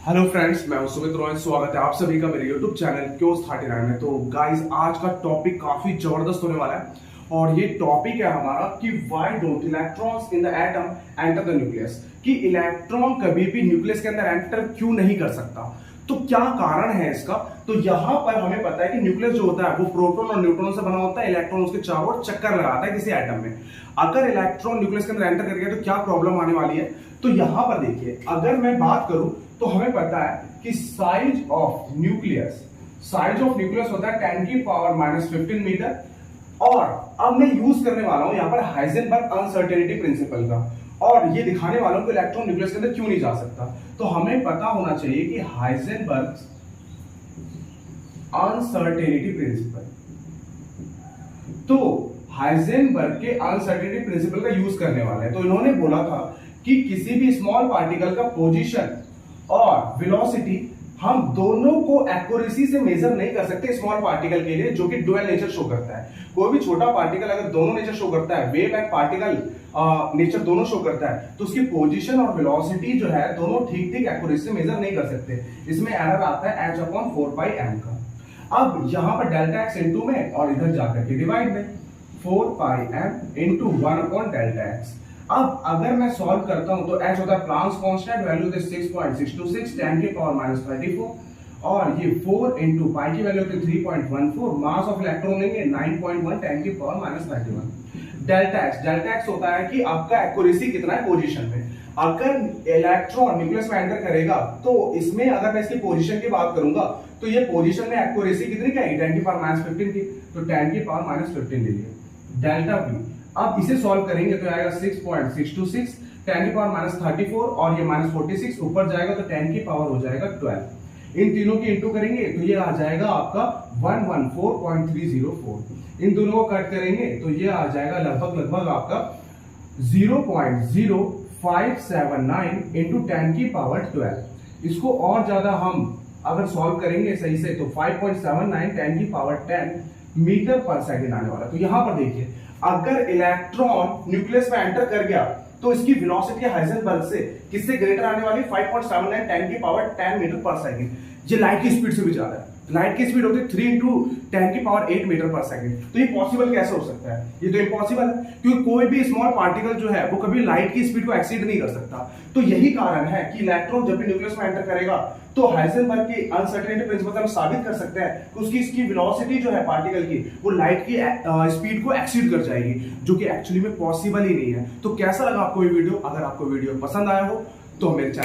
Hello friends, मैं हूं सुमित रॉय। स्वागत है आप सभी का मेरे यूट्यूब चैनल क्योस 39 में। तो गाइस, आज का टॉपिक काफी जबरदस्त होने वाला है और ये टॉपिक है हमारा कि why don't electrons in the atom enter the nucleus, कि इलेक्ट्रॉन कभी भी न्यूक्लियस के अंदर एंटर क्यों नहीं कर सकता। तो क्या कारण है इसका? तो यहां पर हमें पता है कि न्यूक्लियस जो होता है वो प्रोटॉन और न्यूट्रॉन से बना होता है। इलेक्ट्रॉन उसके चारों ओर चक्कर लगाता है किसी एटम में। अगर इलेक्ट्रॉन न्यूक्लियस के अंदर एंटर कर गया तो क्या प्रॉब्लम आने वाली है? तो यहां पर देखिए, अगर मैं बात करूं तो हमें पता है कि साइज ऑफ न्यूक्लियस होता है 10 की पावर -15 मीटर। और अब मैं यूज करने वाला हूं यहां पर हाइजेनबर्ग अनसर्टेनिटी प्रिंसिपल का, और ये दिखाने वाला हूं कि इलेक्ट्रॉन न्यूक्लियस के अंदर क्यों नहीं जा सकता। तो हमें पता होना चाहिए कि हाइजेनबर्ग अनसर्टेनिटी प्रिंसिपल, तो हाइजेनबर्ग के अनसर्टेनिटी प्रिंसिपल का यूज करने वाला है। तो इन्होंने बोला था कि किसी भी स्मॉल पार्टिकल का पोजीशन और वेलोसिटी हम दोनों को एक्यूरेसी से मेजर नहीं कर सकते स्मॉल पार्टिकल के लिए, जो कि डुअल नेचर शो करता है। कोई भी छोटा पार्टिकल अगर दोनों नेचर शो करता है, वेव एंड पार्टिकल नेचर दोनों शो करता है, तो उसकी पोजीशन और वेलोसिटी जो है दोनों ठीक ठीक एक्यूरेसी से मेजर नहीं कर सकते। इसमें एरर आता है h/4πm का। अब यहां पर डेल्टा एक्स इनटू में और इधर जाकर के डिवाइड में 4πm इनटू 1/डेल्टा एक्स। अब अगर मैं सॉल्व करता हूं तो h होता है प्लांक्स कांस्टेंट, वैल्यू होती है 6.626 10 की पावर -34, और ये 4 इनटू पाई की वैल्यू होती है 3.14, मास ऑफ इलेक्ट्रॉन लेंगे 9.1 10 की पावर -31। डेल्टा एक्स होता है कि आपका एक्यूरेसी कितना है पोजीशन में। अगर इलेक्ट्रॉन न्यूक्लियस में एंटर करेगा तो इसमें अगर मैं इसकी पोजीशन की बात करूंगा तो ये पोजीशन में एक्यूरेसी कितनी क्या है, 10 की पावर -15 की, तो 10 की पावर -15 ले लिया। डेल्टा बी, अब इसे सॉल्व करेंगे तो आएगा 6.626 10 की पावर -34, और ये -46 ऊपर जाएगा तो 10 की पावर हो जाएगा 12। इन तीनों की इंटू करेंगे तो ये आ जाएगा आपका 114.304। इन दोनों को कट करेंगे तो ये आ जाएगा लगभग आपका 0.0579 इंटू 10 की पावर 12। इसको और ज्यादा हम अगर सॉल्व करेंगे सही से तो 5.79 10 की पावर 10 मीटर पर सेकेंड आने वाला। तो यहां पर देखिए, अगर इलेक्ट्रॉन न्यूक्लियस में एंटर कर गया तो इसकी वेलोसिटी हाइजेनबर्ग से किससे ग्रेटर आने वाली? 5.79 10 की पावर 10 मीटर पर सेकंड। ये लाइट की स्पीड से भी ज्यादा है। लाइट की स्पीड होती है 3 इंटू 10 की पावर 8 मीटर पर सेकंड। तो ये पॉसिबल कैसे हो सकता है? ये तो इम्पॉसिबल है, क्योंकि कोई भी स्मॉल पार्टिकल जो है वो कभी लाइट की स्पीड को एक्सीड नहीं कर सकता। तो यही कारण है कि इलेक्ट्रॉन जब भी न्यूक्लियस में एंटर करेगा तो हाइजेनबर्ग की अनसर्टेनिटी प्रिंसिपल से हम साबित कर सकते हैं कि उसकी इसकी वेलोसिटी जो है पार्टिकल की वो लाइट की स्पीड को एक्सीड कर जाएगी, जो कि एक्चुअली में पॉसिबल ही नहीं है। तो कैसा लगा आपको ये वीडियो? अगर आपको वीडियो पसंद आया हो तो मेरे चैनल